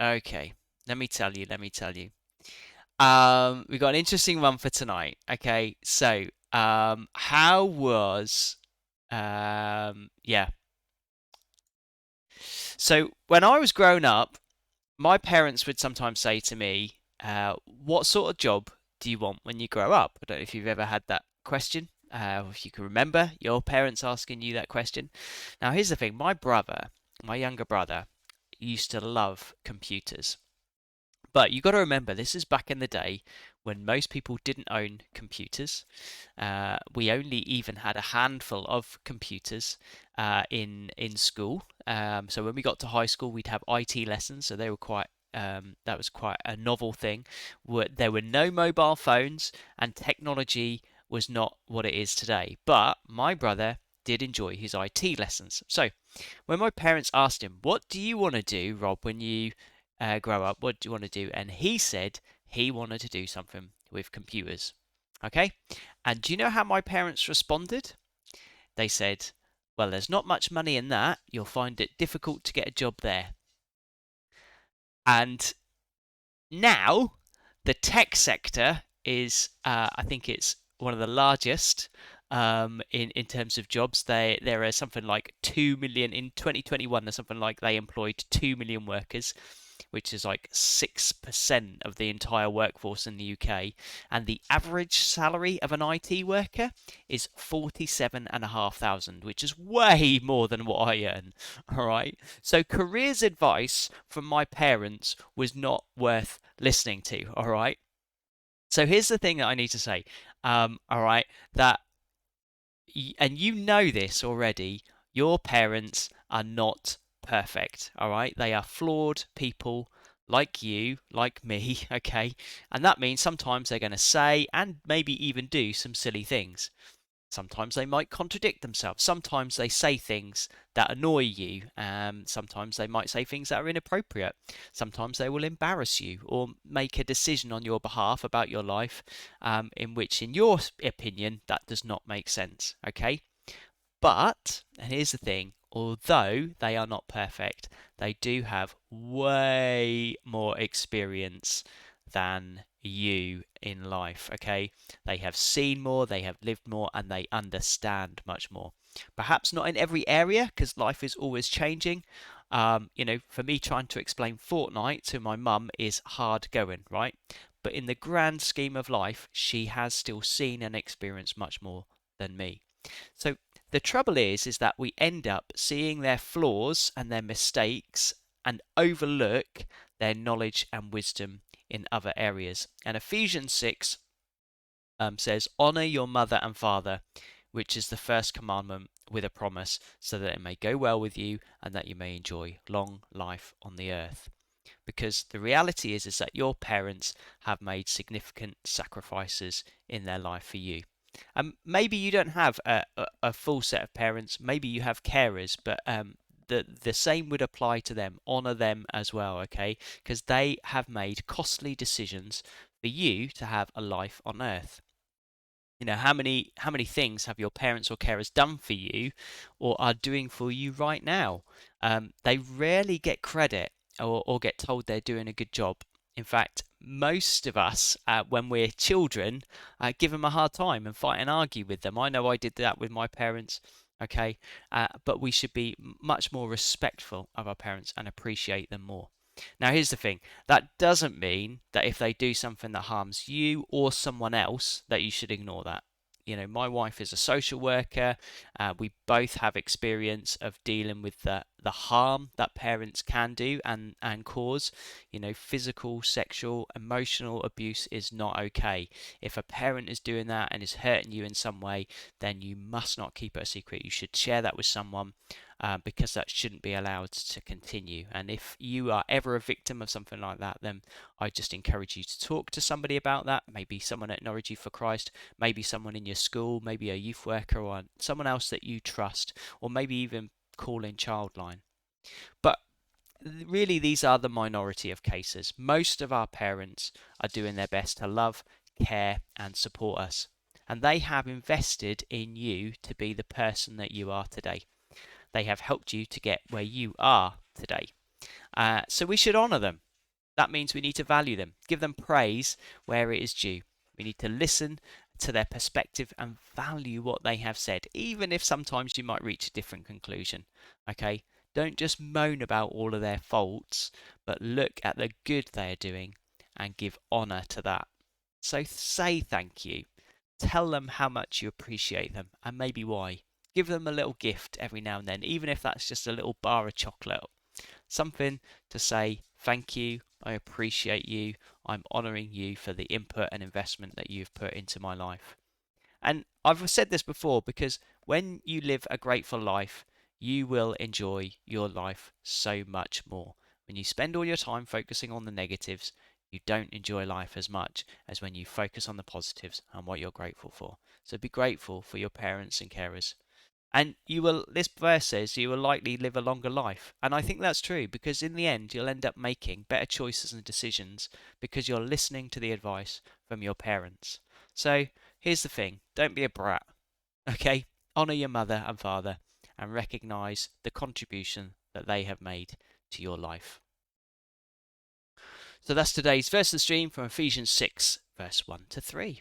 Okay, let me tell you. We got an interesting one for tonight. Okay, so how was yeah. So when I was growing up, my parents would sometimes say to me, "What sort of job do you want when you grow up?" I don't know if you've ever had that question, or if you can remember your parents asking you that question. Now, here's the thing: my younger brother, used to love computers. But you got to remember, this is back in the day when most people didn't own computers. We only even had a handful of computers in school. So when we got to high school, we'd have IT lessons. So they were quite that was quite a novel thing. There were no mobile phones, and technology was not what it is today. But my brother did enjoy his IT lessons. So when my parents asked him, "What do you want to do, Rob, when you grow up? What do you want to do?" And he said he wanted to do something with computers. Okay? And do you know how my parents responded? They said, "Well, there's not much money in that. You'll find it difficult to get a job there." And now the tech sector is, I think it's one of the largest in terms of jobs. There are something like 2 million in 2021. There's something like they employed 2 million workers, which is like 6% of the entire workforce in the UK. And the average salary of an IT worker is 47,500, which is way more than what I earn. All right. So careers advice from my parents was not worth listening to. All right. So here's the thing that I need to say. All right, that and you know this already. Your parents are not perfect. All right, they are flawed people like you, like me. Okay, and that means sometimes they're going to say and maybe even do some silly things. Sometimes they might contradict themselves. Sometimes they say things that annoy you. Sometimes they might say things that are inappropriate. Sometimes they will embarrass you or make a decision on your behalf about your life in which, in your opinion, that does not make sense. Okay? But, and here's the thing, although they are not perfect, they do have way more experience than you in life, okay? They have seen more, they have lived more, and they understand much more. Perhaps not in every area, because life is always changing. For me, trying to explain Fortnite to my mum is hard going, right? But in the grand scheme of life, she has still seen and experienced much more than me. So the trouble is that we end up seeing their flaws and their mistakes and overlook their knowledge and wisdom in other areas. And Ephesians 6 says, "Honor your mother and father, which is the first commandment with a promise, so that it may go well with you and that you may enjoy long life on the earth." Because the reality is that your parents have made significant sacrifices in their life for you. And maybe you don't have a full set of parents. Maybe you have carers, but the same would apply to them. Honor them as well, okay? Because they have made costly decisions for you to have a life on earth. How many things have your parents or carers done for you, or are doing for you right now? They rarely get credit or get told they're doing a good job. In fact, most of us, when we're children, give them a hard time and fight and argue with them. I know I did that with my parents. Okay, but we should be much more respectful of our parents and appreciate them more. Now, here's the thing, that doesn't mean that if they do something that harms you or someone else, that you should ignore that. My wife is a social worker. We both have experience of dealing with the harm that parents can do and cause. Physical, sexual, emotional abuse is not okay. If a parent is doing that and is hurting you in some way, then you must not keep it a secret. You should share that with someone, because that shouldn't be allowed to continue. And if you are ever a victim of something like that, then I just encourage you to talk to somebody about that. Maybe someone at Norwich for Christ, maybe someone in your school, maybe a youth worker, or someone else that you trust, or maybe even call in Childline. But really, these are the minority of cases. Most of our parents are doing their best to love, care, and support us. And they have invested in you to be the person that you are today. They have helped you to get where you are today. So we should honour them. That means we need to value them, give them praise where it is due. We need to listen to their perspective and value what they have said, even if sometimes you might reach a different conclusion. Okay? Don't just moan about all of their faults, but look at the good they are doing and give honour to that. So say thank you. Tell them how much you appreciate them and maybe why. Give them a little gift every now and then, even if that's just a little bar of chocolate. Something to say, thank you, I appreciate you, I'm honouring you for the input and investment that you've put into my life. And I've said this before because when you live a grateful life, you will enjoy your life so much more. When you spend all your time focusing on the negatives, you don't enjoy life as much as when you focus on the positives and what you're grateful for. So be grateful for your parents and carers. And you will, this verse says, you will likely live a longer life. And I think that's true because in the end, you'll end up making better choices and decisions because you're listening to the advice from your parents. So here's the thing, don't be a brat, okay? Honour your mother and father and recognise the contribution that they have made to your life. So that's today's verse of the stream from Ephesians 6, verse 1 to 3.